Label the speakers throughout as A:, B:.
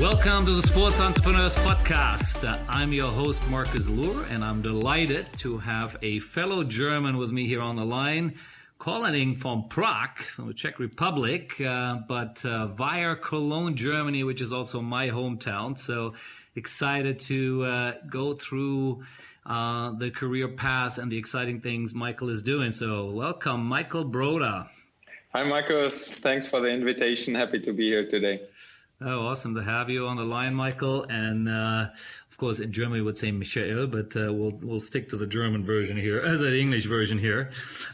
A: Welcome to the Sports Entrepreneurs Podcast. I'm your host, Marcus Luhr, and I'm delighted to have a fellow German with me here on the line, calling in from Prague, from the Czech Republic, but via Cologne, Germany, which is also my hometown. So excited to go through the career path and the exciting things Michael is doing. So welcome, Michael Broda.
B: Hi, Marcus. Thanks for the invitation. Happy to be here today.
A: Oh, awesome to have you on the line, Michael. And of course, in Germany, we would say Michael, but we'll stick to the German version here, the English version here.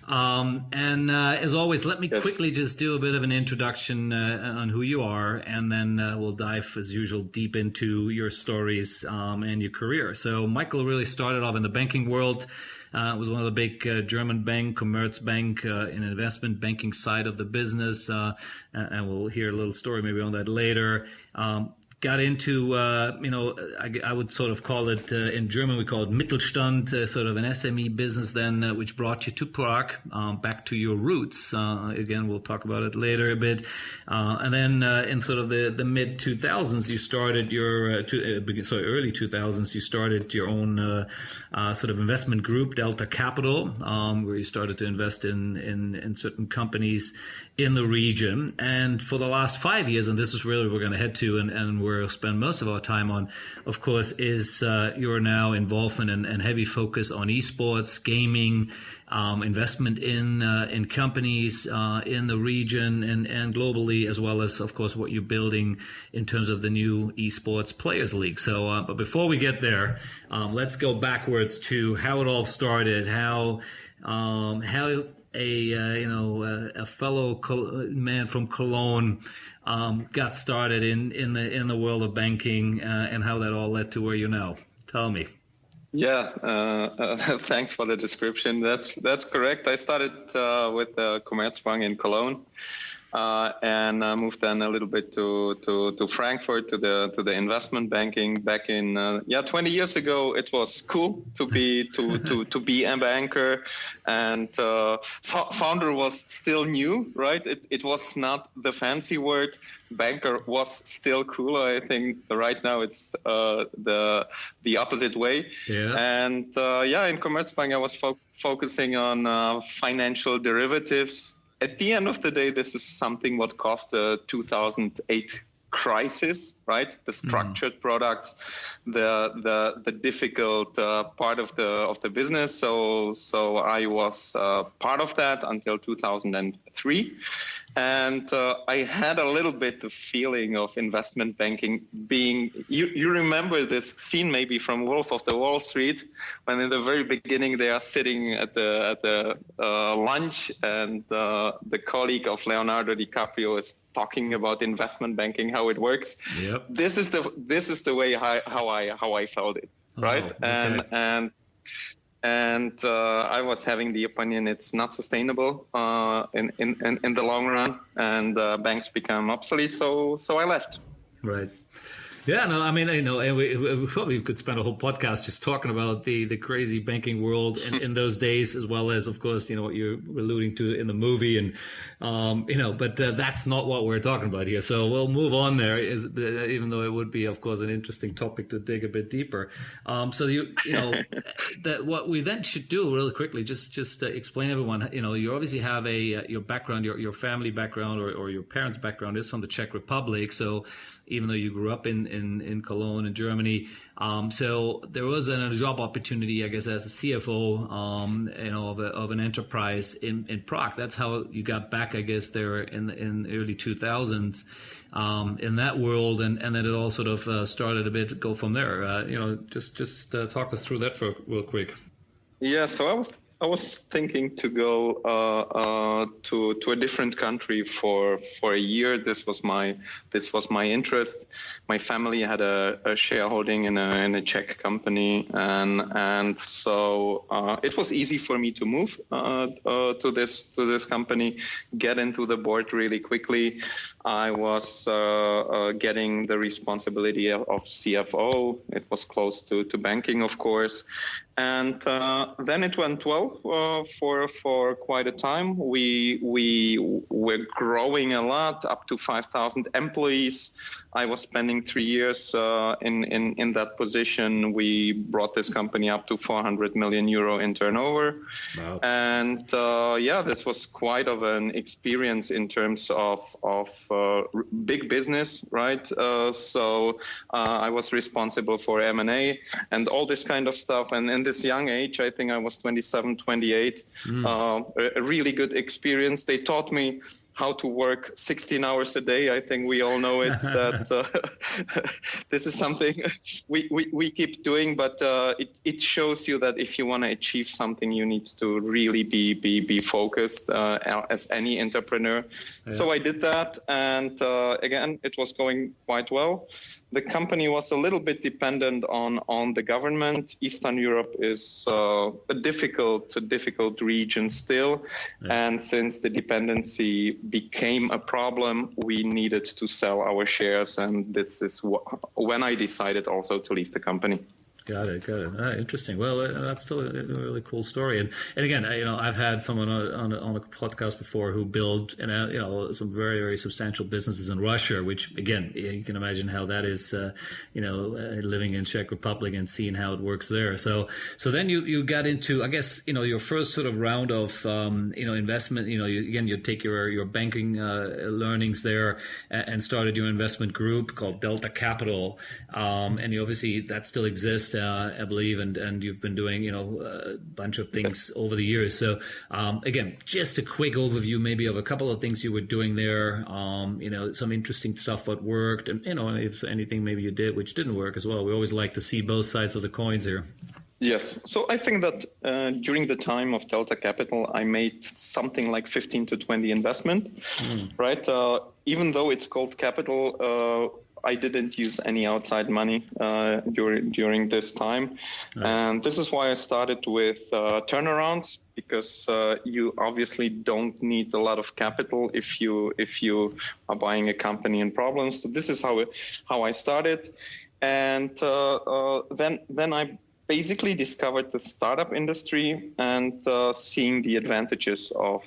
A: As always, let me quickly just do a bit of an introduction on who you are, and then we'll dive, as usual, deep into your stories and your career. So, Michael really started off in the banking world. Was one of the big German bank, Commerzbank, in investment banking side of the business. And we'll hear a little story maybe on that later. Got into, I would sort of call it, in German, we call it Mittelstand, sort of an SME business then, which brought you to Prague, back to your roots. Again, we'll talk about it later a bit. And then in sort of the mid 2000s, you started your, early 2000s, you started your own sort of investment group, Delta Capital, where you started to invest in certain companies in the region. And for the last 5 years, and this is really what we're going to head to, and we'll spend most of our time on, of course, is your now involvement and heavy focus on esports, gaming, investment in companies in the region and globally, as well as, of course, what you're building in terms of the new esports players league. So, but before we get there, let's go backwards to how it all started, how a fellow man from Cologne got started in the world of banking, and how that all led to where you're now. Tell me.
B: Yeah, thanks for the description. That's correct. I started with Commerzbank in Cologne, and moved then a little bit to Frankfurt to the investment banking. Back in 20 years ago, it was cool to be a banker, and founder was still new, right? It was not the fancy word. Banker was still cool. I think right now it's the opposite way. Yeah. And in Commerzbank, I was focusing on financial derivatives. At the end of the day, this is something what caused the 2008 crisis, right? The structured products, the difficult part of the business. So I was part of that until 2003. And I had a little bit the feeling of investment banking being, you remember this scene maybe from Wolf of the Wall Street, when in the very beginning they are sitting at the lunch, and the colleague of Leonardo DiCaprio is talking about investment banking, how it works. Yep. This is the way how I felt it, right? Okay. And I was having the opinion it's not sustainable in the long run, and banks become obsolete. So I left.
A: Right. Yeah, no, I mean, we probably could spend a whole podcast just talking about the crazy banking world in those days, as well as, of course, what you're alluding to in the movie, and but that's not what we're talking about here. So we'll move on there, even though it would be, of course, an interesting topic to dig a bit deeper. So that what we then should do really quickly, just explain everyone. You obviously have your background, your family background, or your parents' background is from the Czech Republic. So even though you grew up in Cologne in Germany, so there was a job opportunity, I guess, as a CFO, of an enterprise in Prague. That's how you got back, I guess, there in early 2000s in that world, and then it all sort of started a bit to go from there. Just talk us through that for real quick.
B: Yeah, so I was thinking to go to a different country for a year. This was my interest. My family had a shareholding in a Czech company, and so it was easy for me to move to this company, get into the board really quickly. I was getting the responsibility of CFO. It was close to banking, of course. And then it went well for quite a time. We were growing a lot, up to 5,000 employees. I was spending 3 years in that position. We brought this company up to 400 million euro in turnover.
A: Wow.
B: And this was quite of an experience in terms of big business, right? So I was responsible for M&A and all this kind of stuff. And in this young age, I think I was 27, 28, a really good experience. They taught me how to work 16 hours a day. I think we all know it, that this is something we keep doing, but it shows you that if you want to achieve something, you need to really be focused as any entrepreneur. Yeah. So I did that, and again, it was going quite well. The company was a little bit dependent on the government. Eastern Europe is a difficult region still. Yeah. And since the dependency became a problem, we needed to sell our shares. And this is when I decided also to leave the company.
A: Got it. Interesting. Well, that's still a really cool story. And again, I've had someone on a podcast before who built, some very, very substantial businesses in Russia, which again, you can imagine how that is, living in Czech Republic and seeing how it works there. So then you got into, I guess, your first sort of round of, investment, you take your banking learnings there and started your investment group called Delta Capital. And obviously that still exists. I believe, and you've been doing, a bunch of things over the years. So, again, just a quick overview maybe of a couple of things you were doing there, some interesting stuff that worked, and, if anything maybe you did which didn't work as well. We always like to see both sides of the coins here.
B: Yes. So I think that during the time of Delta Capital, I made something like 15 to 20 investment, right? Even though it's called capital, I didn't use any outside money during this time. Right. And this is why I started with turnarounds, because you obviously don't need a lot of capital if you are buying a company in problems. So this is how I started. And then I basically discovered the startup industry and seeing the advantages of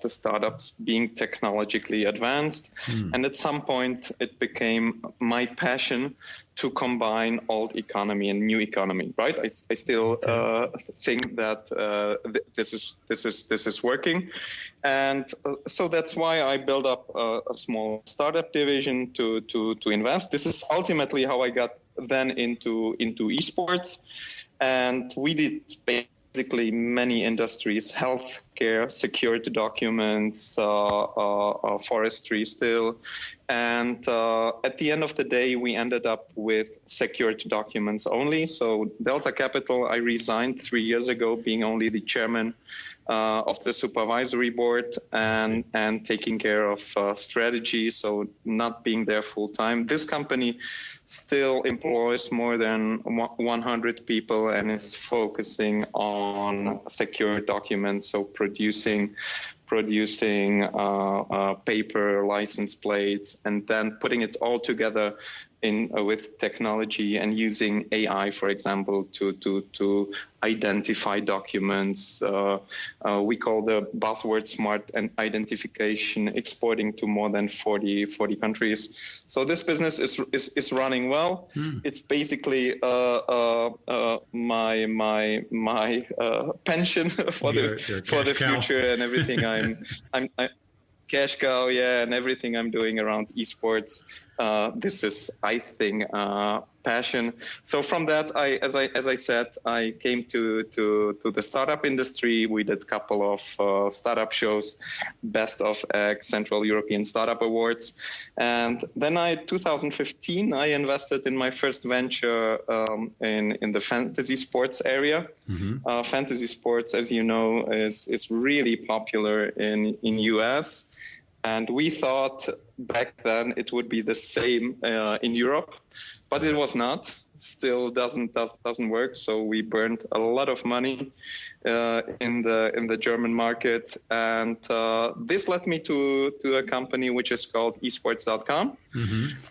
B: the startups being technologically advanced. And at some point, it became my passion to combine old economy and new economy. Right? I still think that this is working, and so that's why I built up a small startup division to invest. This is ultimately how I got then into esports, and we did basically many industries: healthcare, security documents, forestry still. And at the end of the day, we ended up with security documents only. So Delta Capital, I resigned 3 years ago, being only the chairman of the supervisory board and taking care of strategy, so not being there full time. This company still employs more than 100 people and is focusing on secure documents, so producing paper license plates and then putting it all together with technology and using AI, for example, to identify documents. We call the buzzword smart and identification, exporting to more than 40 countries. So this business is running well. It's basically my pension for the future and everything. I'm cash cow, and everything I'm doing around esports. This is, I think, passion. So from that, as I said, I came to the startup industry. We did a couple of startup shows, Best of X, Central European Startup Awards, and then 2015, I invested in my first venture in the fantasy sports area. Fantasy sports, as you know, is really popular in US. And we thought back then it would be the same in Europe, but it was not. Still doesn't work. So we burned a lot of money in the German market, and this led me to a company which is called esports.com.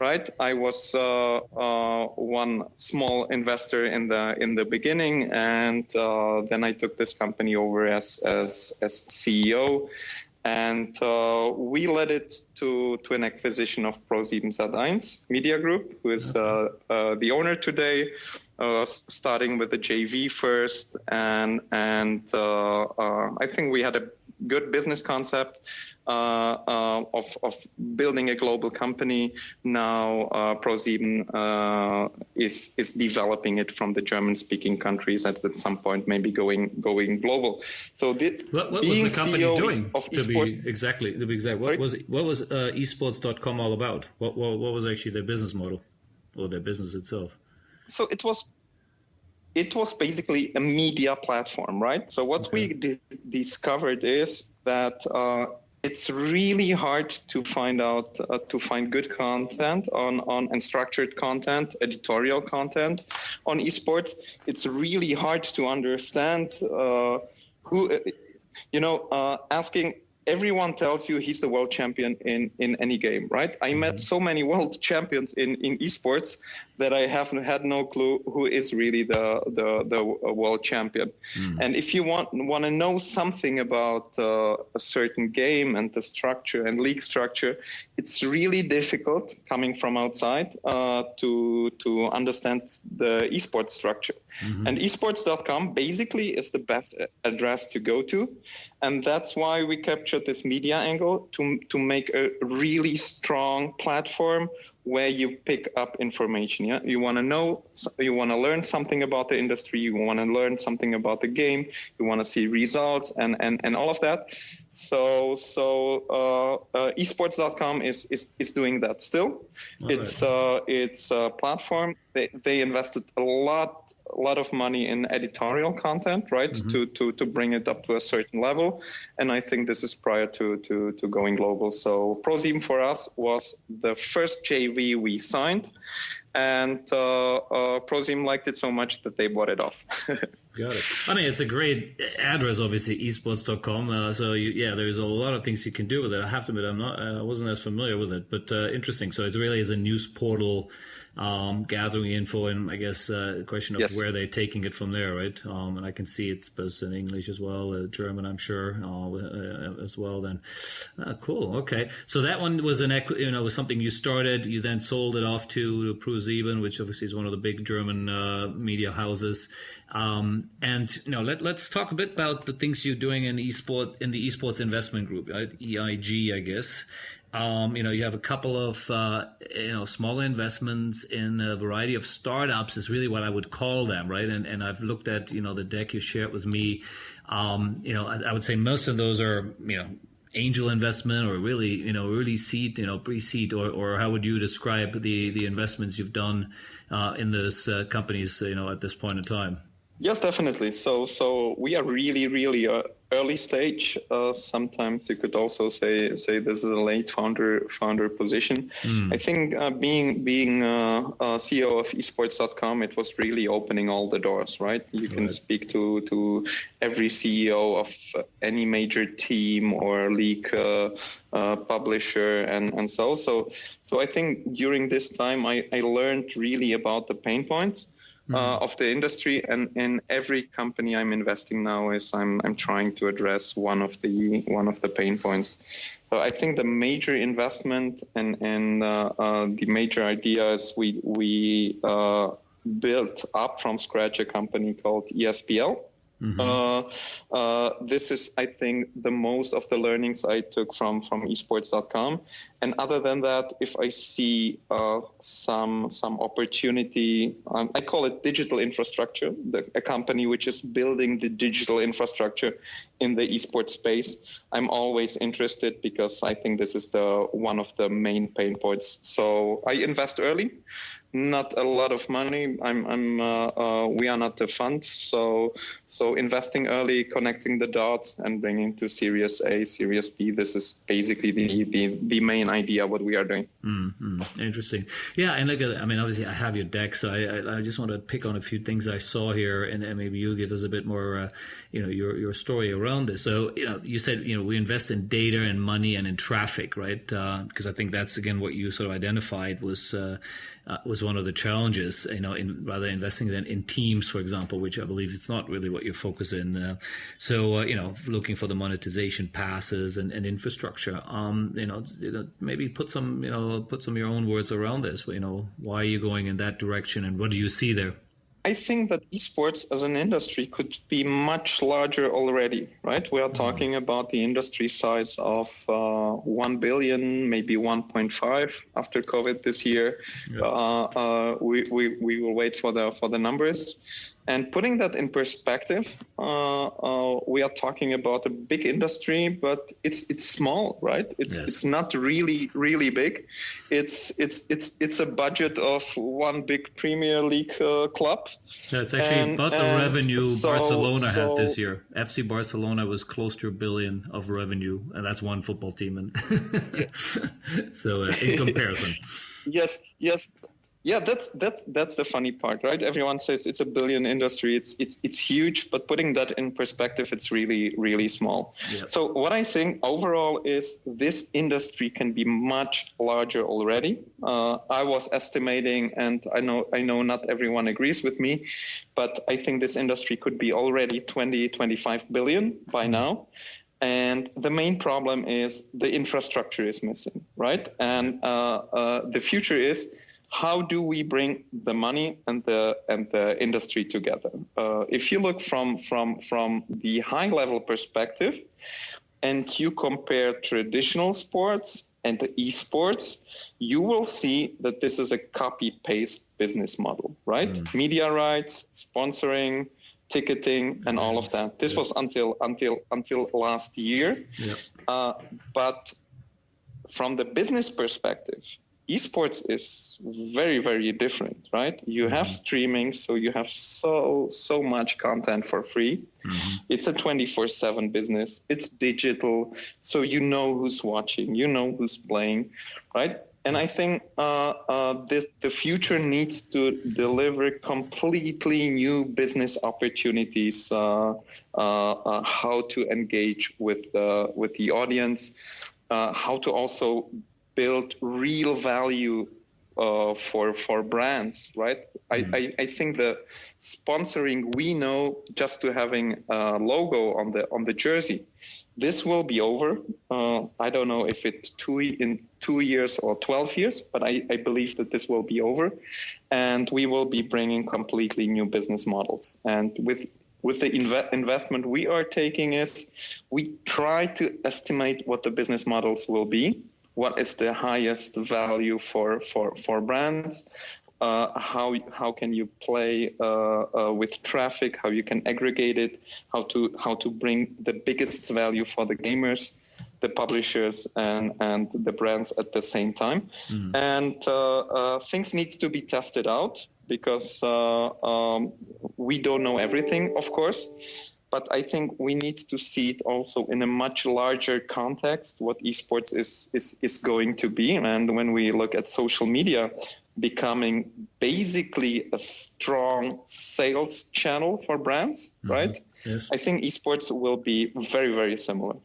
B: Right? I was one small investor in the beginning, and then I took this company over as CEO. And we led it to an acquisition of Pro7 Media Group, who is the owner today, starting with the JV first. And I think we had a good business concept of building a global company. Now Pro7 is developing it from the German-speaking countries, at some point maybe going global. So
A: what was the company
B: CEO
A: doing?
B: Of
A: to be exact, what was Esports.com all about? What was actually their business model or their business itself?
B: So it was basically a media platform, right? So what we discovered is that it's really hard to find good content and structured content, editorial content on esports. It's really hard to understand asking. Everyone tells you he's the world champion in any game, right? I met so many world champions in esports that I haven't had no clue who is really the world champion. And if you want to know something about a certain game and the structure and league structure, it's really difficult coming from outside to understand the esports structure. And esports.com basically is the best address to go to. And that's why we captured this media angle to make a really strong platform where you pick up information. Yeah, you want to know, you want to learn something about the industry, you want to learn something about the game, you want to see results and all of that. So esports.com is doing that still. It's a platform. They invested a lot of money in editorial content, right? To bring it up to a certain level. And I think this is prior to going global. So Pro7 for us was the first JV we signed, and Pro7 liked it so much that they bought it off.
A: Got it. I mean, it's a great address, obviously, esports.com. So there's a lot of things you can do with it. I have to admit, I wasn't as familiar with it, but interesting. So it really is a news portal, gathering info, and I guess a question of where they're taking it from there, right? And I can see it's both in English as well, German, I'm sure, as well. Then, cool. Okay, so that one was was something you started. You then sold it off to Pro7, which obviously is one of the big German media houses. And let's talk a bit about the things you're doing in the Esports Investment Group, right? EIG, I guess. You have a couple of smaller investments in a variety of startups is really what I would call them, right? And I've looked at the deck you shared with me. I would say most of those are angel investment or really early seed, pre-seed, or how would you describe the investments you've done in those companies at this point in time?
B: Yes, definitely. So we are really, really early stage. Sometimes you could also say this is a late founder position. I think being CEO of esports.com, it was really opening all the doors, right? You can speak to every CEO of any major team or league publisher and so. So I think during this time I learned really about the pain points of the industry, and in every company I'm investing now I'm trying to address one of the pain points. So I think the major investment and the major idea is we built up from scratch a company called ESPL. This is, I think, the most of the learnings I took from esports.com. And other than that, if I see some opportunity, I call it digital infrastructure, a company which is building the digital infrastructure in the esports space, I'm always interested because I think this is one of the main pain points. So I invest early. Not a lot of money. We are not a fund, so investing early, connecting the dots, and bringing to Series A, Series B. This is basically the main idea what we are doing.
A: Interesting. Yeah, and obviously I have your deck, so I just want to pick on a few things I saw here, and maybe you give us a bit more, your story around around this. So, you said, we invest in data and money and in traffic, right? Because I think that's, again, what you sort of identified was one of the challenges, in rather investing in teams, for example, which I believe it's not really what you're focusing in. Looking for the monetization passes and infrastructure. Maybe put some of your own words around this. Why are you going in that direction, and what do you see there?
B: I think that esports as an industry could be much larger already, right? We are talking about the industry size of 1 billion, maybe 1.5 after COVID this year. Yeah. We will wait for the numbers. And putting that in perspective, we are talking about a big industry, but it's small, right? It's not really big. It's a budget of one big Premier League club.
A: Yeah, it's actually about the revenue Barcelona had this year. FC Barcelona was close to $1 billion of revenue, and that's one football team. And so in comparison,
B: yes. Yeah, that's the funny part, right? Everyone says it's a billion industry, it's huge, but putting that in perspective, it's really small. Yeah. So what I think overall is this industry can be much larger already. I was estimating, and I know not everyone agrees with me, but I think this industry could be already 25 billion by now. And the main problem is the infrastructure is missing, right? And the future is, how do we bring the money and the industry together? If you look from the high level perspective, and you compare traditional sports and the esports, you will see that this is a copy-paste business model, right? Media rights, sponsoring, ticketing, and all of that. This was until last year. Yeah. But from the business perspective, esports is very, very different, right? You have streaming, so you have so much content for free. It's a 24/7 business. It's digital, so you know who's watching, you know who's playing, right? And I think the future needs to deliver completely new business opportunities, how to engage with the audience, how to also build real value for brands, right? I think the sponsoring, we know, just to having a logo on the jersey, this will be over. I don't know if it's in 2 years or 12 years, but I believe that this will be over, and we will be bringing completely new business models. And with the investment we are taking is, we try to estimate what the business models will be. What is the highest value for brands? How can you play with traffic? How you can aggregate it? How to bring the biggest value for the gamers, the publishers, and the brands at the same time? And things need to be tested out, because we don't know everything, of course. But I think we need to see it also in a much larger context, what esports is going to be. And when we look at social media becoming basically a strong sales channel for brands, right? Yes. I think esports will be very, very similar.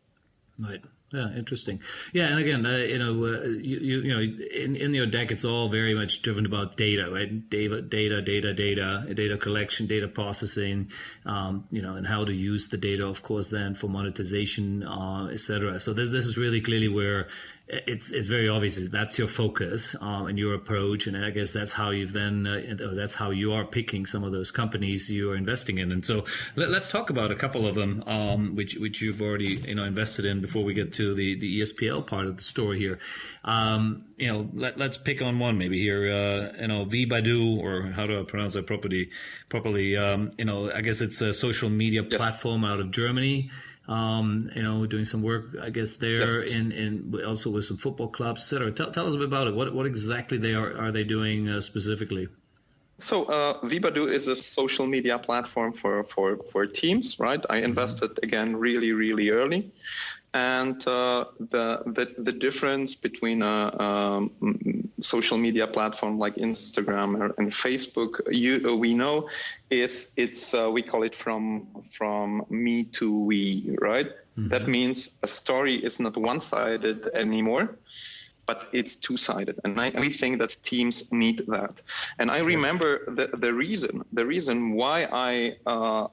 A: Right. Yeah, interesting. Yeah, and again, in your deck, it's all very much driven about data, right? Data collection, data processing, and how to use the data, of course, then for monetization, etc. So this is really clearly where it's very obvious that's your focus and your approach, and I guess that's how you've that's how you are picking some of those companies you are investing in. And so let's talk about a couple of them, which you've already invested in before we get to the ESPL part of the story here. Let's pick on one maybe here. Vibadu, or how do I pronounce that properly? I guess it's a social media platform out of Germany. Doing some work, I guess, there in also with some football clubs, etc. Tell us a bit about it. What exactly are they doing specifically?
B: So Vibadu is a social media platform for teams, right? I invested again really early, and the difference between social media platform like Instagram and Facebook, we know it's we call it from me to we, right? Mm-hmm. That means a story is not one-sided anymore, but it's two-sided, and we think that teams need that. And I remember the reason why I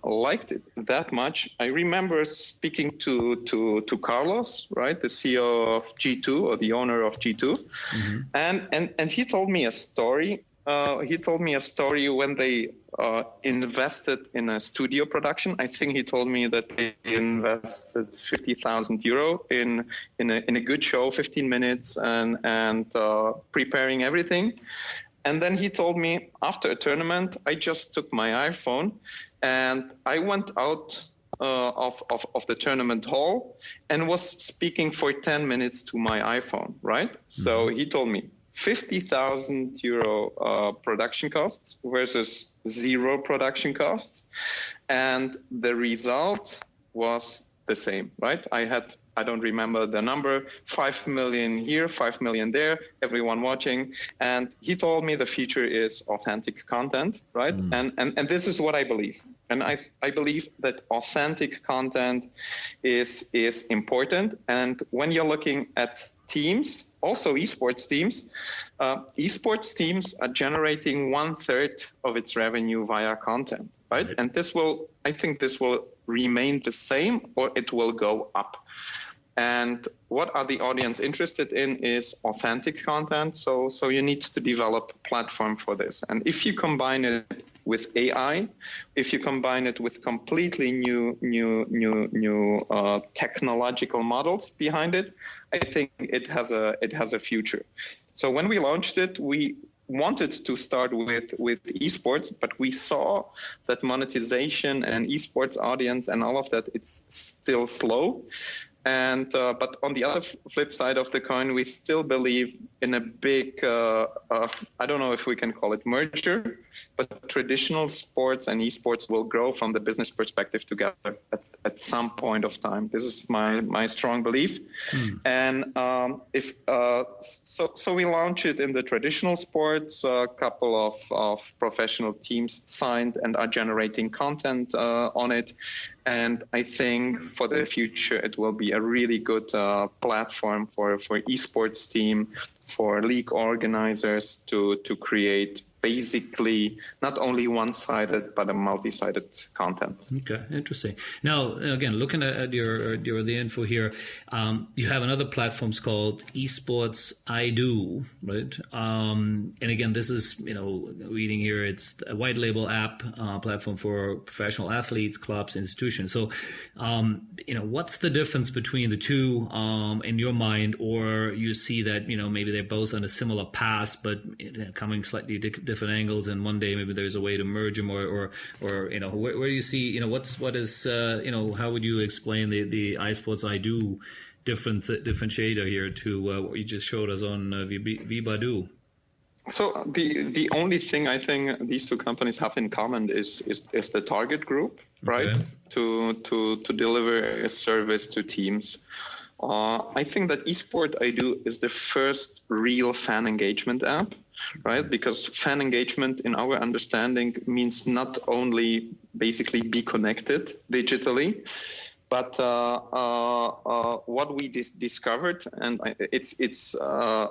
B: liked it that much. I remember speaking to Carlos, right, the CEO of G2 or the owner of G2, mm-hmm. and he told me a story. He told me a story when they invested in a studio production. I think he told me that they invested 50,000 euro in a good show, 15 minutes, and preparing everything. And then he told me after a tournament, I just took my iPhone and I went out of the tournament hall and was speaking for 10 minutes to my iPhone, right? Mm-hmm. So he told me 50,000 euro production costs versus 0 production costs. And the result was the same, right? I don't remember the number, 5 million here, 5 million there, everyone watching. And he told me the future is authentic content, right? Mm. And this is what I believe. And I believe that authentic content is important. And when you're looking at teams, also esports teams are generating 1/3 of its revenue via content, right? And I think this will remain the same or it will go up. And what are the audience interested in is authentic content. So you need to develop a platform for this. And if you combine it with AI, if you combine it with completely new technological models behind it, I think it has a future. So when we launched it, we wanted to start with esports, but we saw that monetization and esports audience and all of that, it's still slow. And but on the other flip side of the coin, we still believe in a big, I don't know if we can call it merger, but traditional sports and esports will grow from the business perspective together at some point of time. This is my strong belief. And so we launched it in the traditional sports. A couple of professional teams signed and are generating content on it. And I think for the future, it will be a really good platform for esports team, for league organizers to create basically not only one-sided but a multi-sided content.
A: Okay, interesting. Now, again, looking at the info here, you have another platforms called Esports Do, right? And again, this is reading here, it's a white label app platform for professional athletes, clubs, institutions. So, what's the difference between the two in your mind, or you see that maybe they're both on a similar path, but coming slightly different angles, and one day maybe there's a way to merge them, or where do you see how would you explain the iSports Do differentiator here to what you just showed us on Vibadu?
B: So the only thing I think these two companies have in common is the target group, right? Okay. To deliver a service to teams. I think that Esports Do is the first real fan engagement app, right? Because fan engagement, in our understanding, means not only basically be connected digitally, but what we discovered, and it's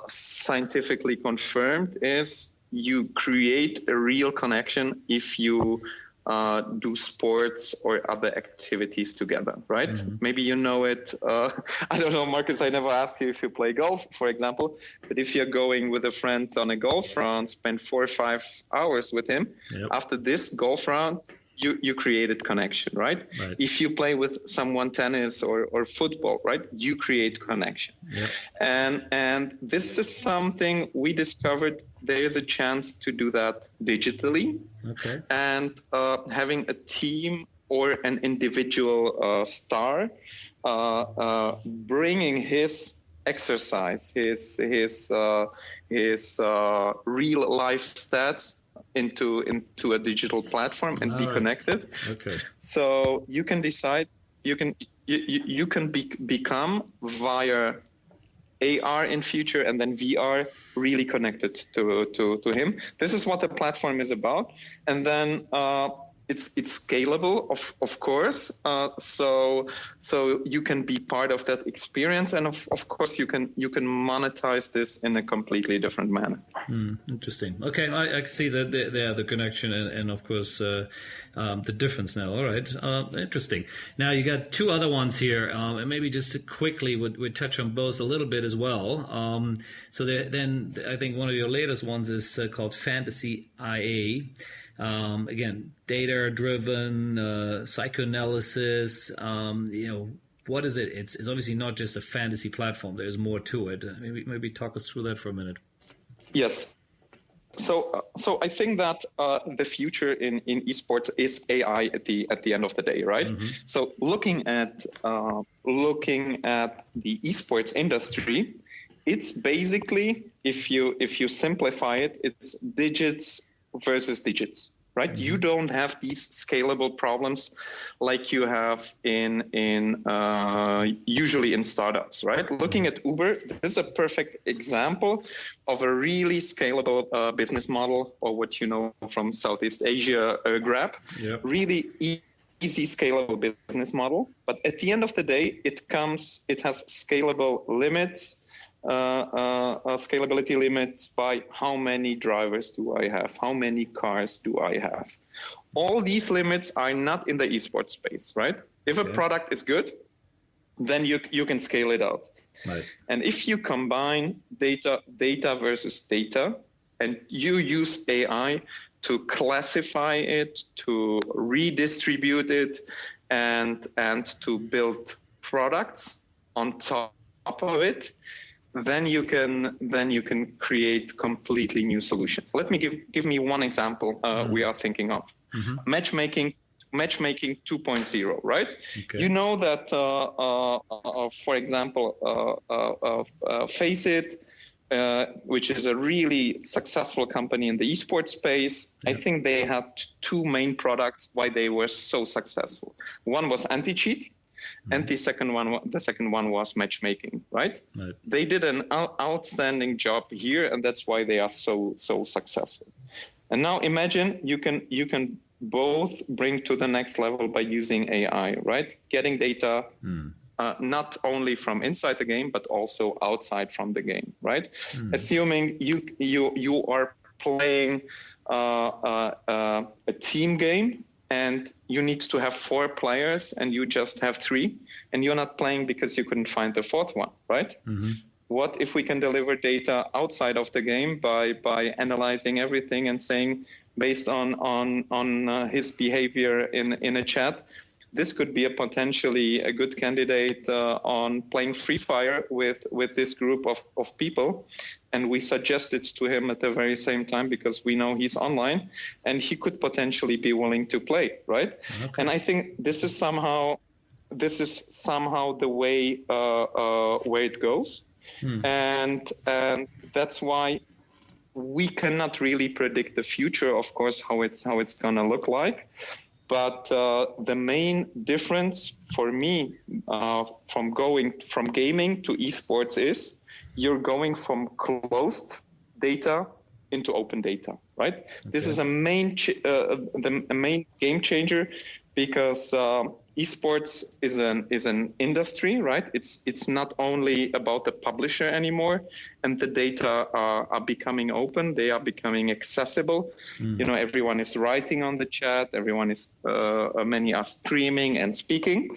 B: scientifically confirmed, is you create a real connection if you do sports or other activities together, right? Mm-hmm. Maybe you know it. I don't know, Marcus, I never asked you if you play golf, for example, but if you're going with a friend on a golf round, spend 4 or 5 hours with him, yep. After this golf round, you created connection, right? If you play with someone tennis or football, right, you create connection. Yep. And this is something we discovered there is a chance to do that digitally. Okay. And having a team or an individual star bringing his exercise, his real life stats into a digital platform and be connected. Okay. So you can decide, you can become via AR in future, and then VR really connected to him. This is what the platform is about. And then it's scalable, of course. So you can be part of that experience, and of course you can monetize this in a completely different manner.
A: Interesting. Okay, I can see the connection and of course the difference now. All right, interesting. Now you got two other ones here, and maybe just quickly we'd touch on both a little bit as well. So then I think one of your latest ones is called Fantasy IA. Again, data-driven psychoanalysis. What is it? It's obviously not just a fantasy platform. There's more to it. Maybe talk us through that for a minute.
B: Yes. So I think that the future in esports is AI at the end of the day, right? Mm-hmm. So looking at the esports industry, it's basically, if you simplify it, it's digits versus digits, right? Mm-hmm. You don't have these scalable problems like you have in usually in startups, right? Looking at Uber, this is a perfect example of a really scalable business model, or what you know from Southeast Asia, Grab. Yep. Really easy scalable business model, but at the end of the day, it has scalable limits. Scalability limits by how many drivers do I have, how many cars do I have. All these limits are not in the esports space, right? If a product is good, then you can scale it out. Right. And if you combine data versus data, and you use AI to classify it, to redistribute it, and to build products on top of it, then you can create completely new solutions. Let me give me one example we are thinking of. Mm-hmm. Matchmaking 2.0, right? Okay. You know that, for example, Faceit, which is a really successful company in the esports space, I think they had two main products why they were so successful. One was anti-cheat. And the second one was matchmaking, right? They did an outstanding job here, and that's why they are so successful. And now imagine you can both bring to the next level by using AI, right? Getting data not only from inside the game but also outside from the game, right? Assuming you are playing a team game, and you need to have 4 players and you just have 3, and you're not playing because you couldn't find the 4th one, right? Mm-hmm. What if we can deliver data outside of the game by analyzing everything and saying, based on his behavior in a chat, this could be potentially a good candidate on playing Free Fire with this group of people. And we suggest it to him at the very same time because we know he's online and he could potentially be willing to play, right? Okay. And I think this is somehow the way where it goes. And that's why we cannot really predict the future, of course, how it's going to look like. But the main difference for me from going from gaming to esports is you're going from closed data into open data, right? Okay. This is a main game changer because esports is an industry, right? It's not only about the publisher anymore, and the data are becoming open. They are becoming accessible. You know, everyone is writing on the chat. Many are streaming and speaking,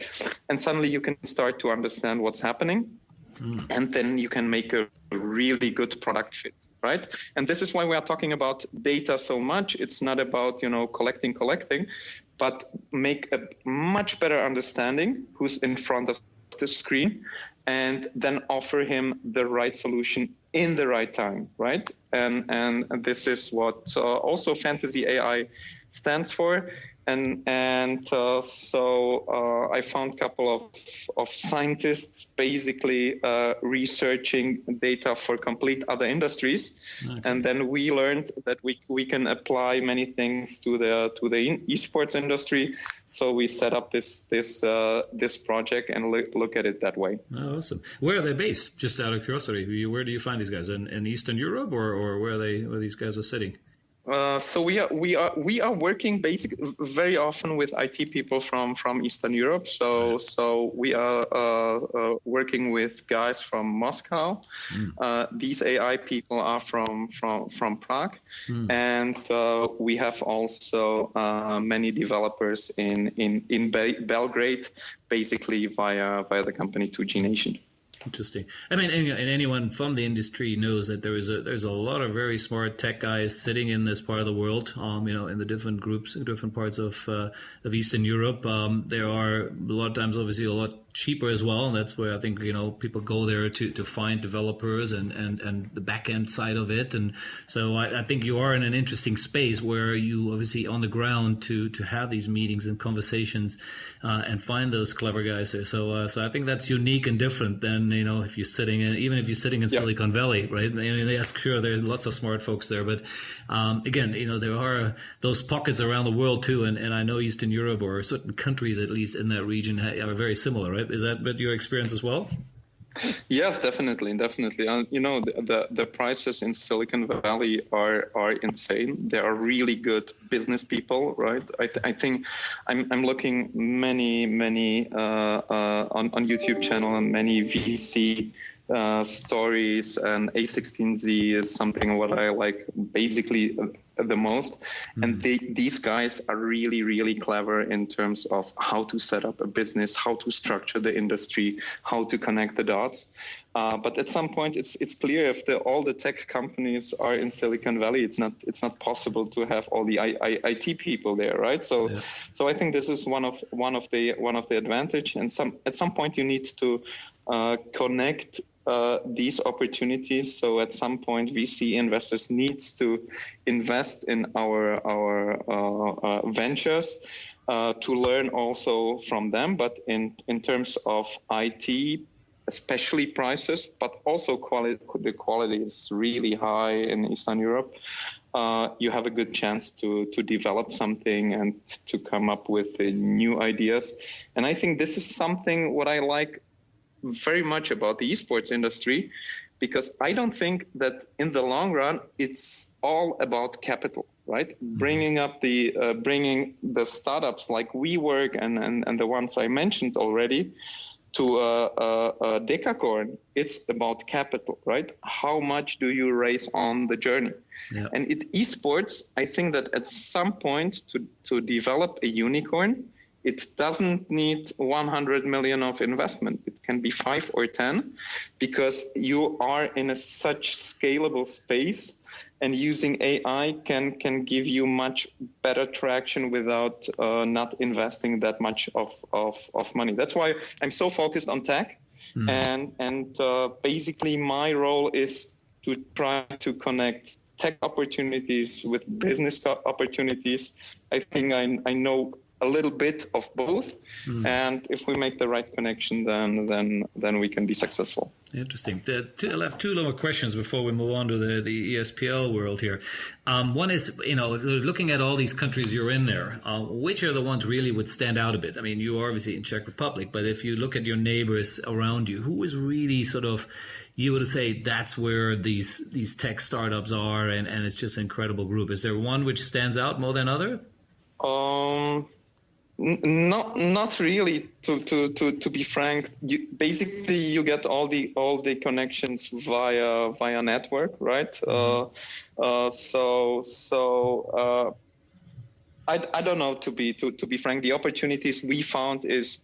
B: and suddenly you can start to understand what's happening. And then you can make a really good product fit, right? And this is why we are talking about data so much. It's not about, collecting, but make a much better understanding who's in front of the screen and then offer him the right solution in the right time, right? And this is what also Fantasy AI stands for. So I found a couple of scientists basically researching data for complete other industries, and then we learned that we can apply many things to the esports industry. So we set up this project and look at it that way.
A: Oh, awesome. Where are they based? Just out of curiosity, where do you find these guys in Eastern Europe, or where these guys are sitting?
B: So we are working very often with IT people from Eastern Europe. So we are working with guys from Moscow. These AI people are from Prague, and we have also many developers in Belgrade, basically via the company 2G Nation.
A: Interesting. I mean, and anyone from the industry knows that there's a lot of very smart tech guys sitting in this part of the world. In the different groups, different parts of Eastern Europe. There are a lot of times, obviously, a lot cheaper as well. And that's where I think people go there to find developers and the back end side of it. And so I think you are in an interesting space where you obviously on the ground to have these meetings and conversations and find those clever guys there. So I think that's unique and different than if you're sitting in Silicon Valley, right? Yes, sure, there's lots of smart folks there, but again, there are those pockets around the world too, and I know Eastern Europe or certain countries at least in that region are very similar, right? Is that your experience as well?
B: Yes, definitely. The prices in Silicon Valley are insane. There are really good business people, right? I think I'm looking many on YouTube channel and many VC stories, and A16Z is something what I like basically the most. And these guys are really, really clever in terms of how to set up a business, how to structure the industry, how to connect the dots. But at some point, it's clear if all the tech companies are in Silicon Valley, it's not possible to have all the IT people there, right? So I think this is one of the advantage. And at some point, you need to connect these opportunities. So at some point, VC investors needs to invest in our ventures to learn also from them. But in terms of IT, especially prices, but also quality, the quality is really high in Eastern Europe. You have a good chance to develop something and to come up with new ideas. And I think this is something what I like very much about the esports industry, because I don't think that in the long run it's all about capital, right? Bringing the startups like WeWork and the ones I mentioned already to a decacorn, it's about capital, right? How much do you raise on the journey? Yeah. And esports, I think that at some point to develop a unicorn, it doesn't need 100 million of investment. It can be 5 or 10, because you are in such scalable space, and using AI can give you much better traction without not investing that much of money. That's why I'm so focused on tech, and basically my role is to try to connect tech opportunities with business opportunities. I think I know a little bit of both, and if we make the right connection, then we can be successful.
A: Interesting. I'll have two more questions before we move on to the ESPL world here. One is, looking at all these countries you're in there, which are the ones really would stand out a bit? I mean, you are obviously in Czech Republic, but if you look at your neighbors around you, who is really sort of, you would say that's where these tech startups are, and it's just an incredible group. Is there one which stands out more than other?
B: Not really. To be frank, you get all the connections via network, right? I don't know. To be frank, the opportunities we found is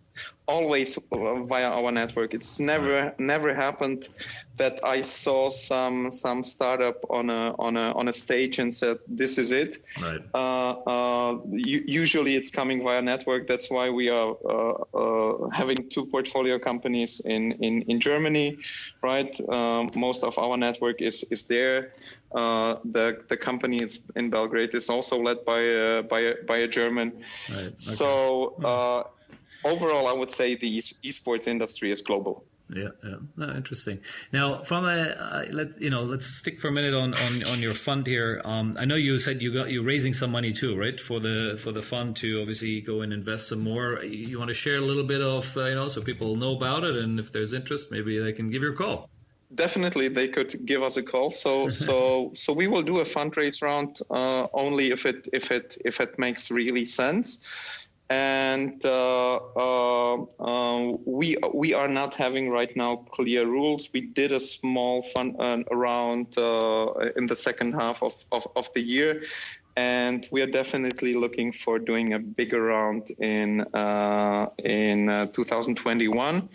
B: always via our network. It's never happened that I saw some startup on a stage and said, this is it.
A: Right.
B: Usually it's coming via network. That's why we are having 2 portfolio companies in Germany, right? Most of our network is there. The company is in Belgrade is also led by a German.
A: Right. Okay.
B: So overall, I would say the esports industry is global.
A: Yeah. No, interesting. Now, from let's stick for a minute on your fund here. I know you said you're raising some money too, right? For the fund to obviously go and invest some more. You want to share a little bit of so people know about it, and if there's interest, maybe they can give you a call.
B: Definitely, they could give us a call. So we will do a fundraise round only if it makes really sense. And we are not having right now clear rules. We did a small fund around in the second half of the year. And we are definitely looking for doing a bigger round in 2021.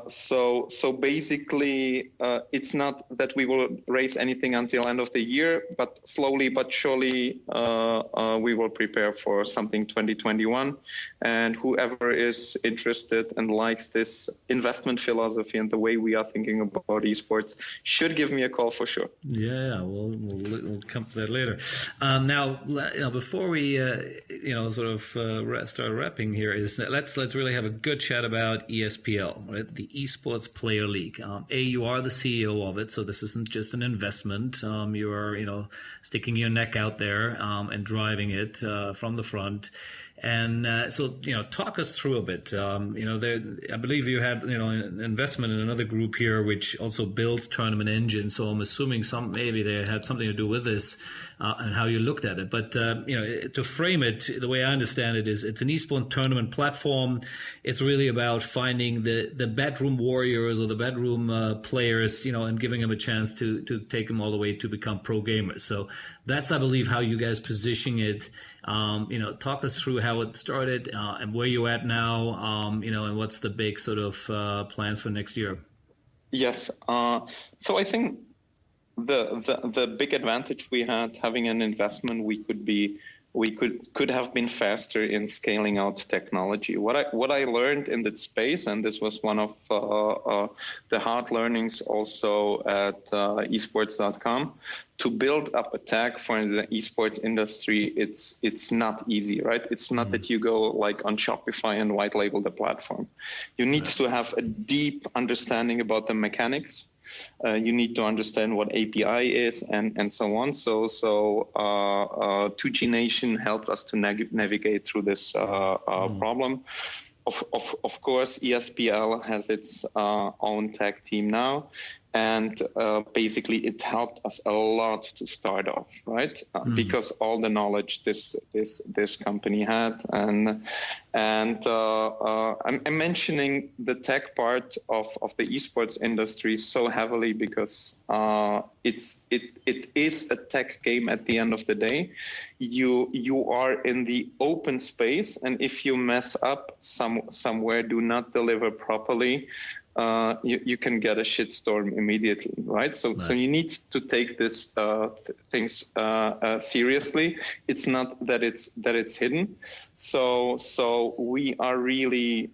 B: So basically, it's not that we will raise anything until end of the year, but slowly but surely we will prepare for something 2021. And whoever is interested and likes this investment philosophy and the way we are thinking about esports should give me a call for sure.
A: Yeah, we'll come to that later. Now, before we start wrapping here, is let's really have a good chat about ESPL, right? The Esports Player League. You are the CEO of it, so this isn't just an investment. You are sticking your neck out there and driving it from the front. And talk us through a bit. I believe you had an investment in another group here, which also builds tournament engines. So I'm assuming maybe they had something to do with this and how you looked at it. But to frame it, the way I understand it is, it's an esports tournament platform. It's really about finding the bedroom warriors or the bedroom players, and giving them a chance to take them all the way to become pro gamers. So that's, I believe, how you guys position it. Talk us through how it started and where you're at now, and what's the big sort of plans for next year.
B: Yes. So I think the big advantage we had having an investment, we could have been faster in scaling out technology. What I learned in that space, and this was one of the hard learnings also at esports.com, to build up a tag for the esports industry, it's not easy, right? It's not that you go like on Shopify and white label the platform. You need to have a deep understanding about the mechanics. You need to understand what API is and so on. So 2G Nation helped us to navigate through this problem. Of course, ESPL has its own tech team now. And basically, it helped us a lot to start off, right? Because all the knowledge this company had, and I'm mentioning the tech part of the esports industry so heavily because it is a tech game at the end of the day. You are in the open space, and if you mess up somewhere, do not deliver properly. You can get a shitstorm immediately, right? So you need to take this things seriously. It's not that it's hidden. So we are really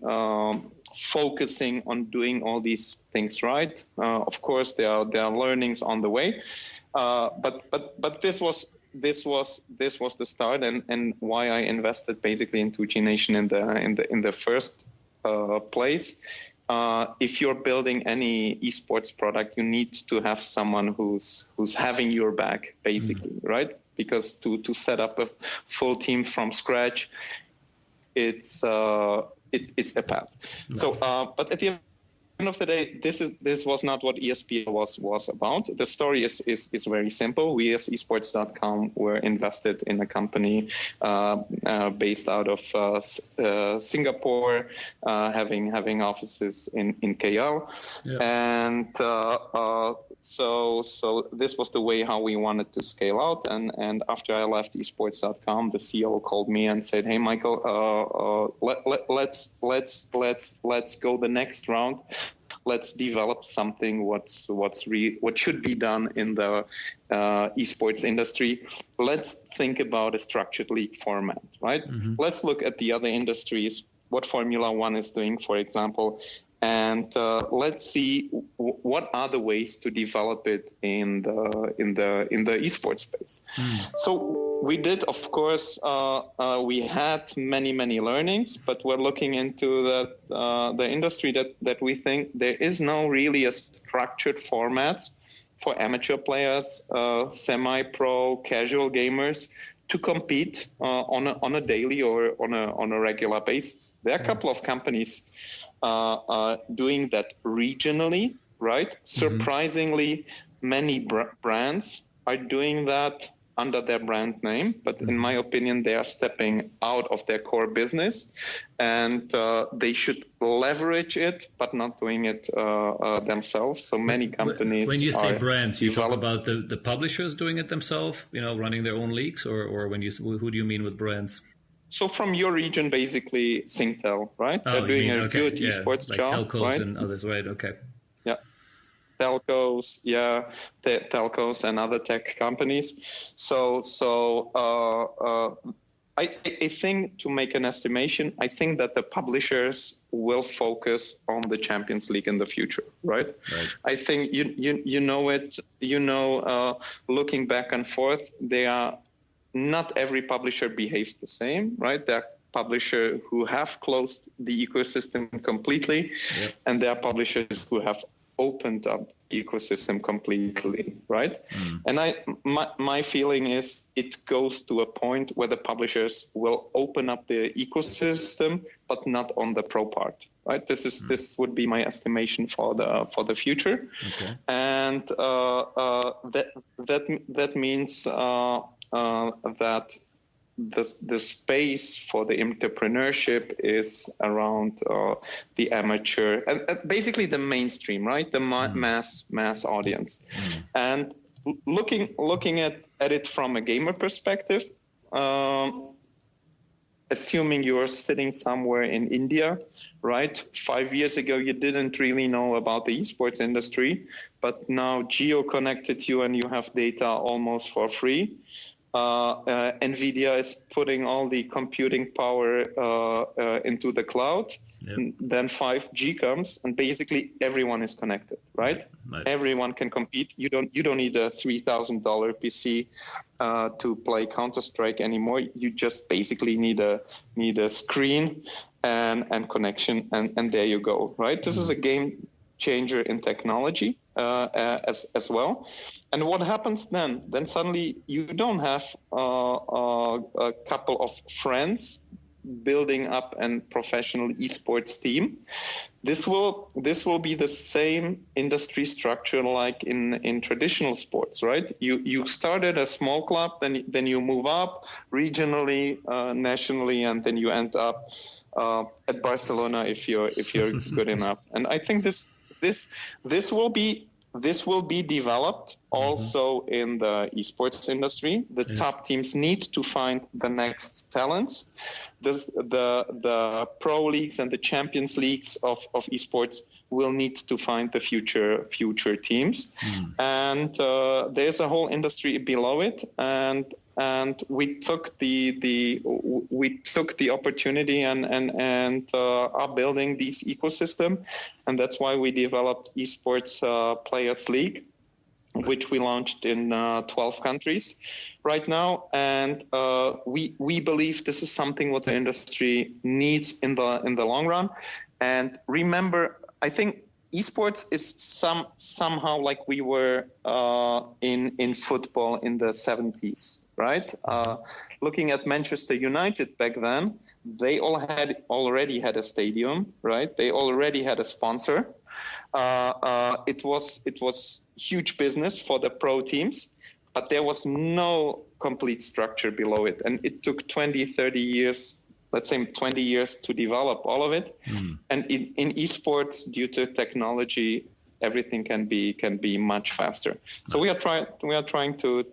B: focusing on doing all these things right. Of course, there are learnings on the way, but this was the start, and why I invested basically in 2G Nation in the first place. If you're building any esports product, you need to have someone who's having your back, basically, right? Because to set up a full team from scratch, it's a path. So, but at the end of the day, this was not what ESPL was about. The story is very simple. We as esports.com were invested in a company based out of Singapore, having offices in KL, and So this was the way how we wanted to scale out. And after I left esports.com, the CEO called me and said, "Hey, Michael, let's go the next round. Let's develop something what should be done in the esports industry. Let's think about a structured league format, right? Mm-hmm. Let's look at the other industries, what Formula One is doing, for example, and let's see what are the ways to develop it in the esports space." So we did, of course. We had many learnings, but we're looking into the industry that we think there is no really a structured format for amateur players, semi-pro, casual gamers to compete on a daily or on a regular basis. There are a couple of companies doing that regionally, right? Mm-hmm. Surprisingly, many brands are doing that under their brand name, but in my opinion, they are stepping out of their core business, and they should leverage it, but not doing it themselves. So many companies.
A: When you say brands, you talk about the publishers doing it themselves, running their own leagues, or who do you mean with brands?
B: So from your region, basically, Singtel, right?
A: Oh,
B: they're doing a good esports
A: like
B: job,
A: telcos
B: right?
A: and others, right? Okay.
B: Yeah, telcos, telcos and other tech companies. So I think, to make an estimation, I think that the publishers will focus on the Champions League in the future, right? I think looking back and forth, not every publisher behaves the same, right? There are publishers who have closed the ecosystem completely, and there are publishers who have opened up the ecosystem completely, right? And my feeling is it goes to a point where the publishers will open up the ecosystem, but not on the pro part, right? This would be my estimation for the future, and that means that the space for the entrepreneurship is around the amateur and basically the mainstream, right? The mass audience. And looking at it from a gamer perspective, assuming you're sitting somewhere in India, right? 5 years ago, you didn't really know about the esports industry, but now Geo connected you and you have data almost for free. NVIDIA is putting all the computing power into the cloud. Then 5G comes, and basically everyone is connected, right? Everyone can compete. You don't need a $3,000 PC to play Counter-Strike anymore. You just basically need a screen and connection, and there you go, right? This is a game changer in technology as well. And what happens then? Then suddenly you don't have a couple of friends building up a professional esports team. This will be the same industry structure like in traditional sports, right? You start at a small club, then you move up regionally, nationally, and then you end up at Barcelona if you're good enough. And I think this will be developed also in the esports industry. The top teams need to find the next talents. The pro leagues and the champions leagues of esports will need to find the future teams. And there's a whole industry below it. And we took the opportunity and are building this ecosystem, and that's why we developed Esports Players League, which we launched in 12 countries right now, and we believe this is something what the industry needs in the long run. And remember, I think esports is somehow like we were in football in the 70s, right? Looking at Manchester United back then, they already had a stadium, right? They already had a sponsor. It was huge business for the pro teams, but there was no complete structure below it, and it took 20, 30 years. Let's say 20 years to develop all of it. And in esports, due to technology, everything can be much faster. So we are trying to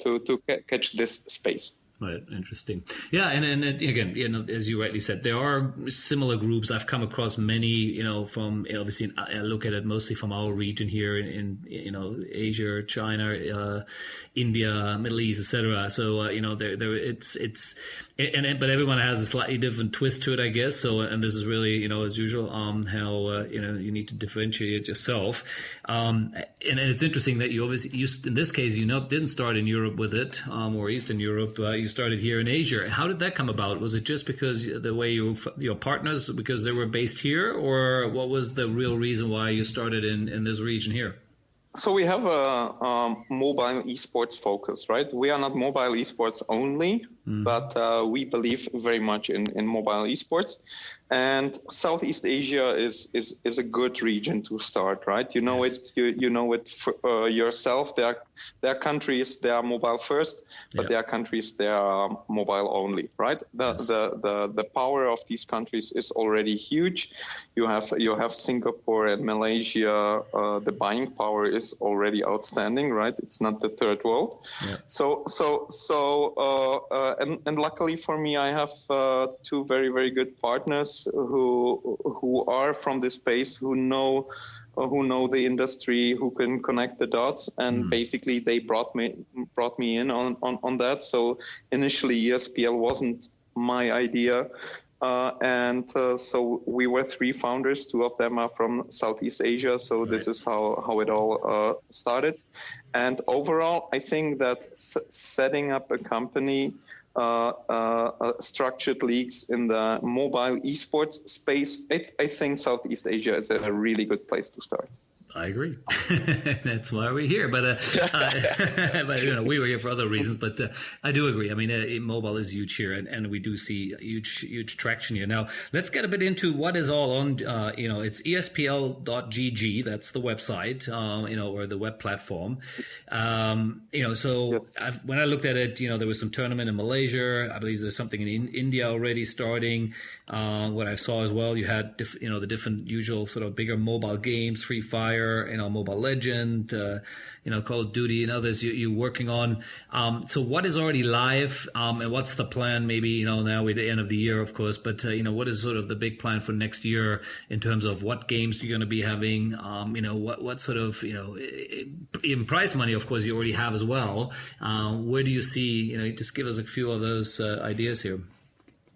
B: catch this space.
A: Right, interesting. Yeah, and again, as you rightly said, there are similar groups. I've come across many, from obviously I look at it mostly from our region here in Asia, China, India, Middle East, etc. So but everyone has a slightly different twist to it, I guess. So, and this is really, as usual, how you need to differentiate yourself. And it's interesting that you obviously, in this case, didn't start in Europe with it, or Eastern Europe. You started here in Asia. How did that come about? Was it just because the way your partners, because they were based here, or what was the real reason why you started in this region here?
B: So we have a mobile esports focus, right? We are not mobile esports only, but we believe very much in mobile esports. And Southeast Asia is a good region to start, right? You know it yourself. There are countries that are mobile first, but there are countries that are mobile only, right? The power of these countries is already huge. You have Singapore and Malaysia. The buying power is already outstanding, right? It's not the third world. Yeah. And luckily for me, I have two very, very good partners who are from this space, who know the industry, who can connect the dots, and basically they brought me in on that. So initially ESPL wasn't my idea, so we were three founders. Two of them are from Southeast Asia, so this is how it all started. And overall, I think that setting up a company, structured leagues in the mobile esports space, I think Southeast Asia is a really good place to start.
A: I agree. That's why we're here. But we were here for other reasons. But I do agree. I mean, mobile is huge here, and we do see huge traction here. Now, let's get a bit into what is all on. It's ESPL.gg. That's the website. Or the web platform. So yes. When I looked at it, there was some tournament in Malaysia. I believe there's something in India already starting. What I saw as well, you had the different usual sort of bigger mobile games, Free Fire, Mobile Legend, Call of Duty, and others you're working on. So what is already live, and what's the plan? Maybe now we're at the end of the year, of course, but what is sort of the big plan for next year in terms of what games you're going to be having? What sort of even prize money, of course, you already have as well. Where do you see? Just give us a few of those ideas here.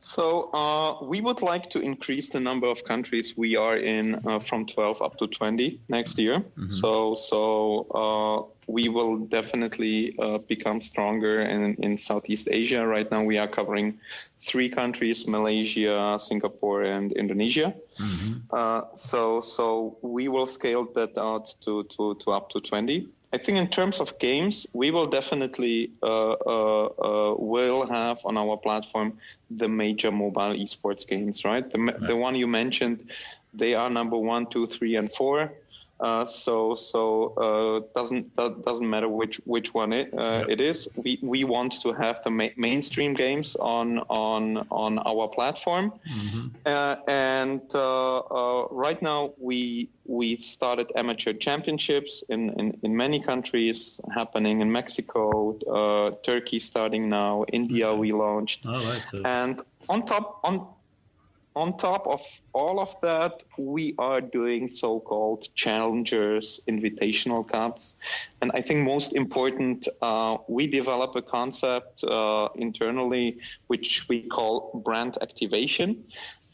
B: So we would like to increase the number of countries we are in from 12 up to 20 next year. Mm-hmm. So we will definitely become stronger in Southeast Asia. Right now we are covering 3 countries: Malaysia, Singapore, and Indonesia. Mm-hmm. So we will scale that out to up to 20. I think in terms of games, we will definitely will have on our platform the major mobile esports games, right? The one you mentioned, they are number 1, 2, 3, and 4. So doesn't matter which one it is. We want to have the mainstream games on our platform, and right now we started amateur championships in many countries, happening in Mexico, Turkey starting now, India we launched, and on top of all of that, we are doing so-called challengers, invitational cups. And I think most important, we develop a concept internally, which we call brand activation,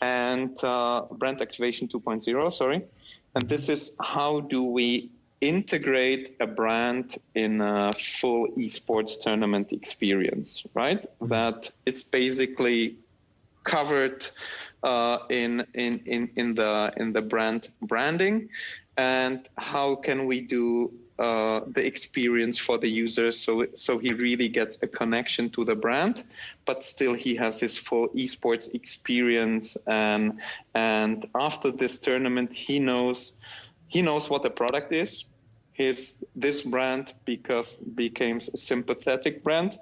B: and brand activation 2.0, sorry. And this is how do we integrate a brand in a full esports tournament experience, right? That it's basically covered in the branding, and how can we do the experience for the user so he really gets a connection to the brand, but still he has his full esports experience, and after this tournament he knows what the product is. this brand became a sympathetic brand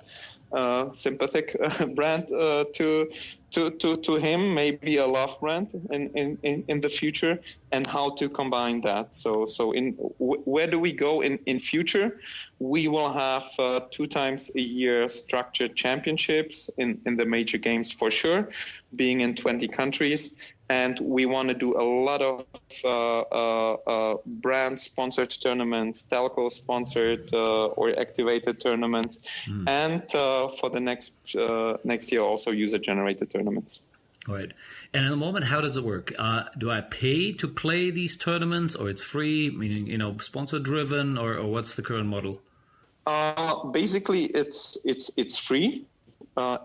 B: to him, maybe a love brand in the future, and how to combine that. So where do we go in future? We will have 2 times a year structured championships in the major games for sure, being in 20 countries. And we want to do a lot of brand-sponsored tournaments, telco-sponsored or activated tournaments, and for the next year also user-generated tournaments.
A: Right. And at the moment, how does it work? Do I pay to play these tournaments, or it's free, meaning sponsor-driven, or what's the current model?
B: Basically, it's free.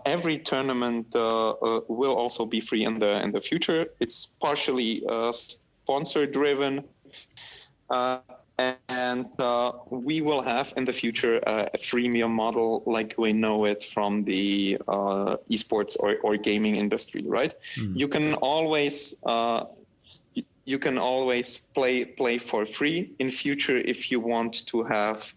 B: Every tournament will also be free in the future. It's partially sponsor-driven, and we will have in the future a freemium model like we know it from the esports or gaming industry, right? You can always play for free. In future, if you want to have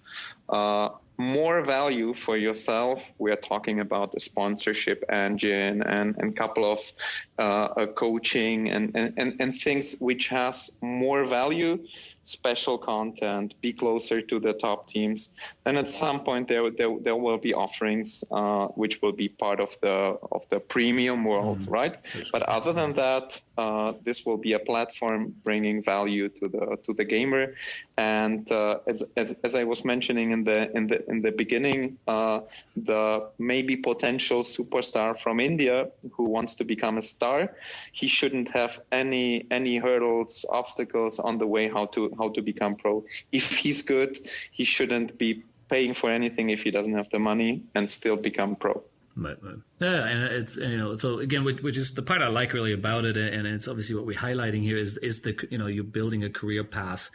B: more value for yourself, we are talking about the sponsorship engine and a couple of coaching and things which has more value, special content, be closer to the top teams. Then at some point there will be offerings which will be part of the premium world, right? But other than that, this will be a platform bringing value to the gamer. And as I was mentioning in the beginning, the maybe potential superstar from India who wants to become a star, he shouldn't have any hurdles, obstacles on the way how to become pro. If he's good, he shouldn't be paying for anything if he doesn't have the money and still become pro.
A: Right. Yeah, and it's so again, which is the part I like really about it, and it's obviously what we're highlighting here is the you're building a career path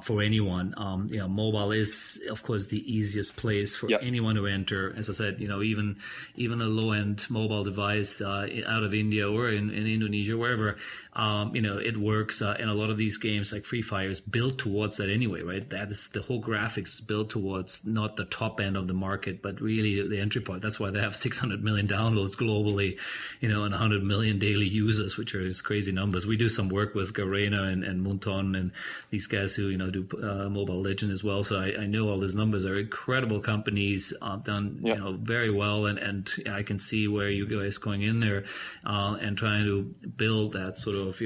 A: for anyone. Mobile is of course the easiest place for anyone to enter. As I said, even a low end mobile device out of India or in Indonesia, wherever, it works. And a lot of these games like Free Fire is built towards that anyway, right? That is the whole graphics is built towards not the top end of the market, but really the entry point. That's why they have 600 million downloads globally, and 100 million daily users, which are just crazy numbers. We do some work with Garena and Munton and these guys who, do Mobile Legend as well. So I know all these numbers are incredible companies, done, very well. And I can see where you guys going in there and trying to build that sort of,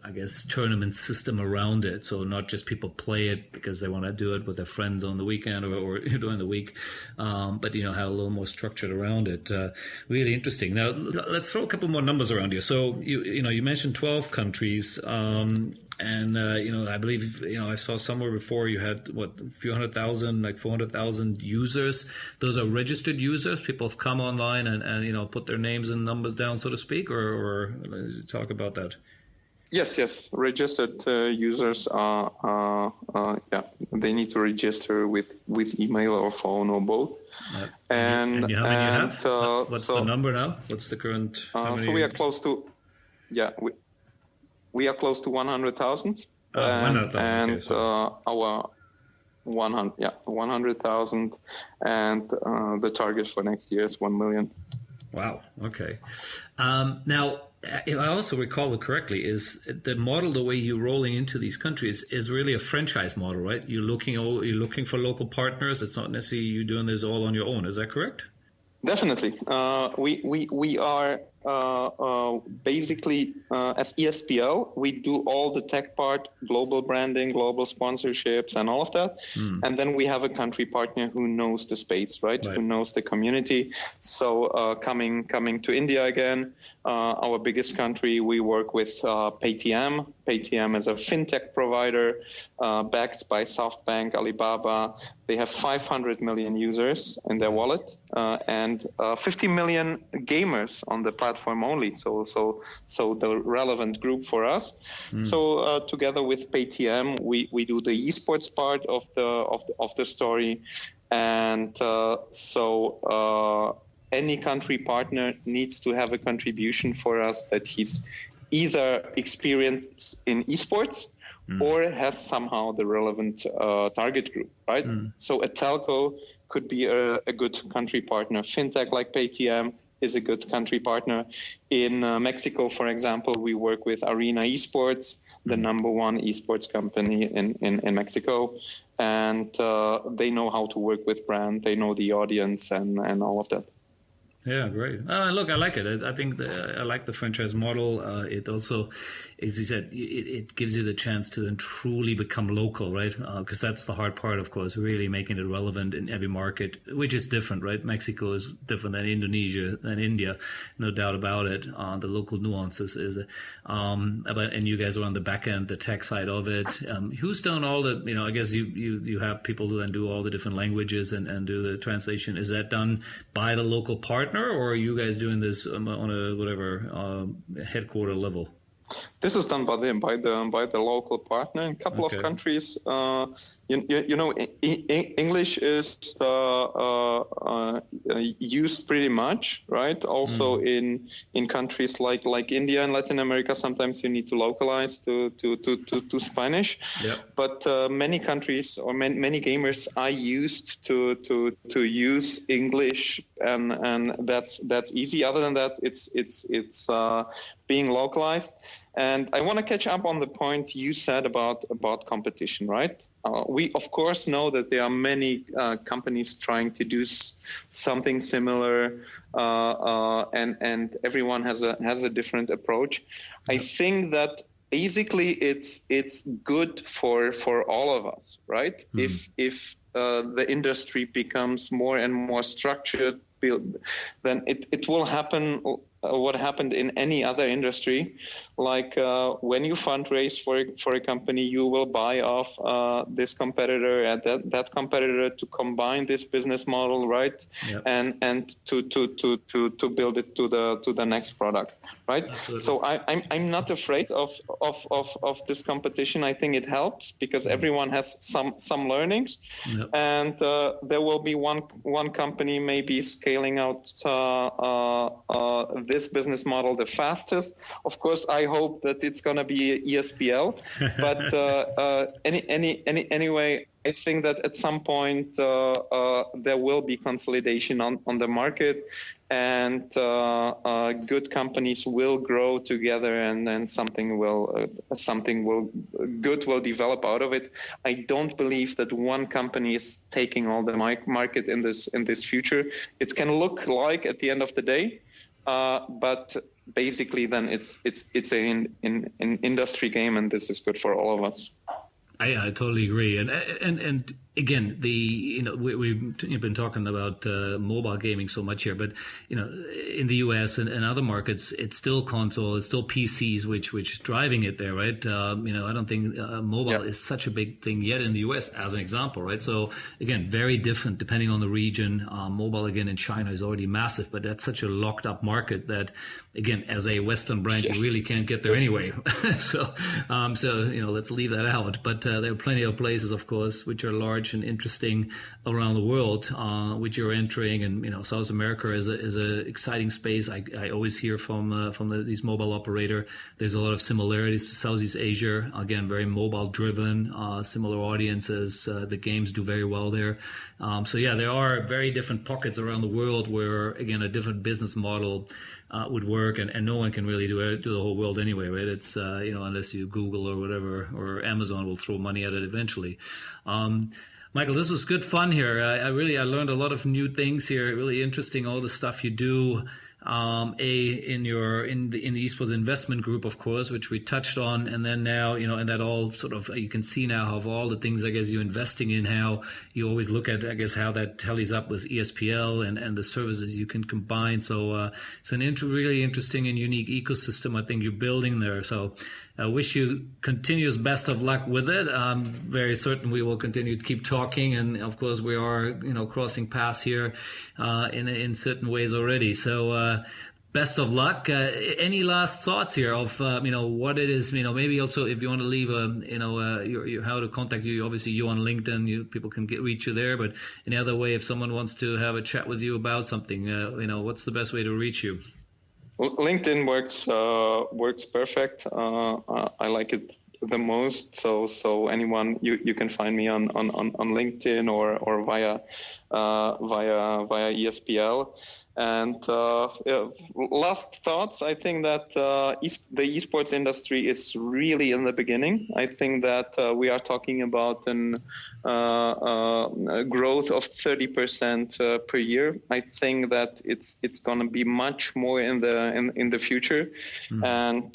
A: I guess, tournament system around it. So not just people play it because they want to do it with their friends on the weekend or during the week, but, have a little more structured around it. Really interesting. Now, let's throw a couple more numbers around here. So, you mentioned 12 countries, and, I believe, I saw somewhere before you had, a few 100,000, like 400,000 users. Those are registered users. People have come online and put their names and numbers down, so to speak, or talk about that.
B: Yes. Registered users are, they need to register with email or phone or both.
A: And how many you have? What's the number now? What's the current?
B: So we are close to, we are close to 100,000.
A: 100,000.
B: And our 100,000, and the target for next year is 1 million.
A: Wow. Okay. Now, if I also recall it correctly, is the model, the way you're rolling into these countries, is really a franchise model, right? You're looking for local partners. It's not necessarily you doing this all on your own. Is that correct?
B: Definitely. We are basically as ESPL, we do all the tech part, global branding, global sponsorships, and all of that. And then we have a country partner who knows the space, right? Who knows the community. So coming to India again, our biggest country, we work with Paytm. Paytm is a fintech provider backed by SoftBank, Alibaba. They have 500 million users in their wallet and 50 million gamers on the platform only. So the relevant group for us. So together with Paytm, we do the esports part of the story, and any country partner needs to have a contribution for us that he's either experienced in esports or has somehow the relevant target group, right? So a telco could be a good country partner. Fintech like Paytm is a good country partner. In Mexico, for example, we work with Arena Esports, the number one esports company in Mexico. And they know how to work with brand. They know the audience and all of that.
A: Yeah, great. Look, I like it. I think I like the franchise model. It also, as you said, it gives you the chance to then truly become local, right? Because that's the hard part, of course, really making it relevant in every market, which is different, right? Mexico is different than Indonesia, than India, no doubt about it. The local nuances is, and you guys are on the back end, the tech side of it. Who's done all the, I guess you have people who then do all the different languages and do the translation. Is that done by the local partner, or are you guys doing this on a headquarter level?
B: This is done by the local partner in a couple of countries. English is used pretty much, right? Also in countries like India and Latin America, sometimes you need to localize to Spanish. Yep. But many countries or many gamers are used to use English, and that's easy. Other than that, it's being localized. And I want to catch up on the point you said about competition, right? We, of course, know that there are many companies trying to do something similar, and everyone has a different approach. I think that basically it's good for all of us, right? If the industry becomes more and more structured, then it will happen what happened in any other industry. Like when you fundraise for a company, you will buy off this competitor and that competitor to combine this business model, right? Yep. And to build it to the next product, right? Absolutely. So I'm not afraid of this competition. I think it helps because everyone has some learnings. Yep. And there will be one company maybe scaling out this business model the fastest. Of course, I hope that it's going to be ESPL, but anyway, I think that at some point there will be consolidation on the market, and good companies will grow together, and then something will develop out of it. I don't believe that one company is taking all the market in this future. It can look like at the end of the day, but basically then it's an industry game, and this is good for all of us.
A: I totally agree, and again, we've been talking about mobile gaming so much here, but in the US and other markets, it's still console, it's still PCs, which is driving it there, right? I don't think mobile is such a big thing yet in the US, as an example, right? So again, very different depending on the region. Mobile again in China is already massive, but that's such a locked up market that, again, as a Western brand, you really can't get there anyway. so let's leave that out. But there are plenty of places, of course, which are large and interesting around the world, which you're entering. And South America is a exciting space. I always hear from these mobile operator. There's a lot of similarities to Southeast Asia. Again, very mobile driven, similar audiences. The games do very well there. There are very different pockets around the world where, again, a different business model would work, and no one can really do the whole world anyway, right? It's unless you Google or whatever, or Amazon will throw money at it eventually. Michael, this was good fun here. I learned a lot of new things here. Really interesting, all the stuff you do. In the Esports Investment Group, of course, which we touched on, and then now, and that all sort of, you can see now of all the things, I guess, you're investing in, how you always look at, I guess, how that tallies up with ESPL and the services you can combine. So it's an really interesting and unique ecosystem I think you're building there. So I wish you continuous best of luck with it. I'm very certain we will continue to keep talking, and of course we are, crossing paths here in certain ways already. So best of luck. Any last thoughts here of what it is? Maybe also if you want to leave how to contact you. Obviously, you on LinkedIn, people can reach you there. But any other way, if someone wants to have a chat with you about something, what's the best way to reach you? Well,
B: LinkedIn works perfect. I like it the most. So anyone, you can find me on LinkedIn or via ESPL. And last thoughts, I think that the esports industry is really in the beginning. I think that we are talking about a growth of 30% per year. I think that it's going to be much more in the future. And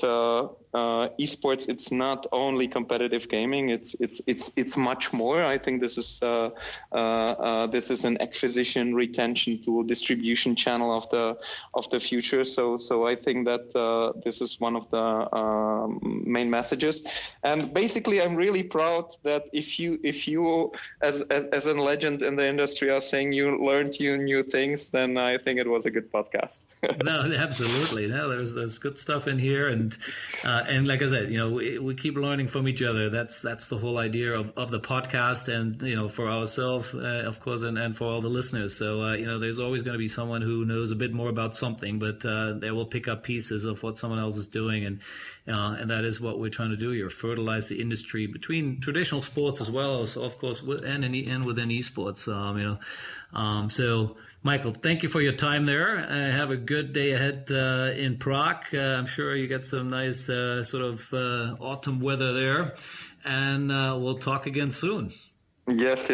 B: esports, it's not only competitive gaming. It's much more. I think this is an acquisition, retention tool, distribution channel of the future. So I think that this is one of the main messages. And basically, I'm really proud that if you as a legend in the industry are saying you learned new things, then I think it was a good podcast.
A: No, absolutely. No, there's good stuff in here, and like I said, we keep learning from each other. That's the whole idea of the podcast, and for ourselves, of course, and for all the listeners. So there's always going to be someone who knows a bit more about something, but they will pick up pieces of what someone else is doing, and that is what we're trying to do here: fertilize the industry between traditional sports as well as, of course, and within esports. So, Michael, thank you for your time there. Have a good day ahead in Prague. I'm sure you get some nice sort of autumn weather there, and we'll talk again soon.
B: Yes.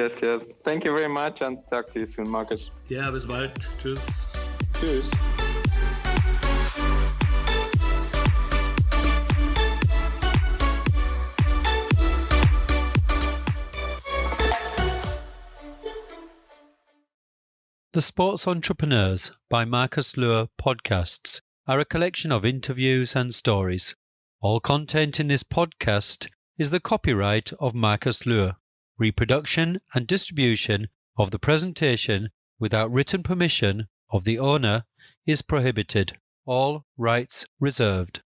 B: Thank you very much, and talk to you soon, Marcus.
A: Ja, bis bald. Tschüss.
B: Tschüss.
C: The Sports Entrepreneurs by Marcus Luhr podcasts are a collection of interviews and stories. All content in this podcast is the copyright of Marcus Luhr. Reproduction and distribution of the presentation without written permission of the owner is prohibited. All rights reserved.